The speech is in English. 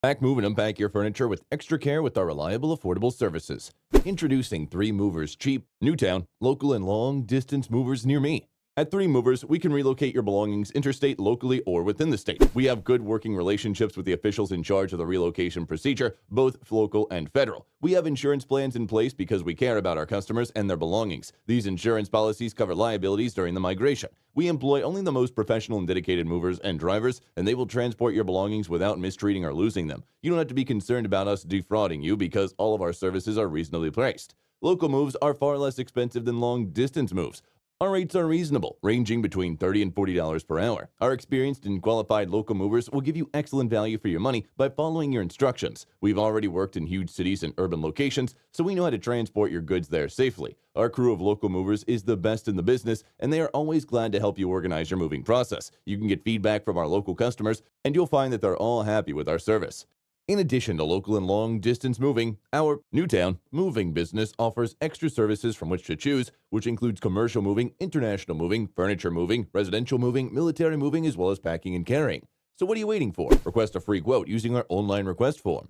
Pack, move, and unpack your furniture with extra care with our reliable, affordable services. Introducing 3 Movers Cheap, Newtown, local and long-distance movers near me. At 3 Movers, we can relocate your belongings interstate, locally, or within the state. We have good working relationships with the officials in charge of the relocation procedure, both local and federal. We have insurance plans in place because we care about our customers and their belongings. These insurance policies cover liabilities during the migration. We employ only the most professional and dedicated movers and drivers, and they will transport your belongings without mistreating or losing them. You don't have to be concerned about us defrauding you because all of our services are reasonably priced. Local moves are far less expensive than long-distance moves. Our rates are reasonable, ranging between $30 and $40 per hour. Our experienced and qualified local movers will give you excellent value for your money by following your instructions. We've already worked in huge cities and urban locations, so we know how to transport your goods there safely. Our crew of local movers is the best in the business, and they are always glad to help you organize your moving process. You can get feedback from our local customers, and you'll find that they're all happy with our service. In addition to local and long-distance moving, our Newtown moving business offers extra services from which to choose, which includes commercial moving, international moving, furniture moving, residential moving, military moving, as well as packing and carrying. So what are you waiting for? Request a free quote using our online request form.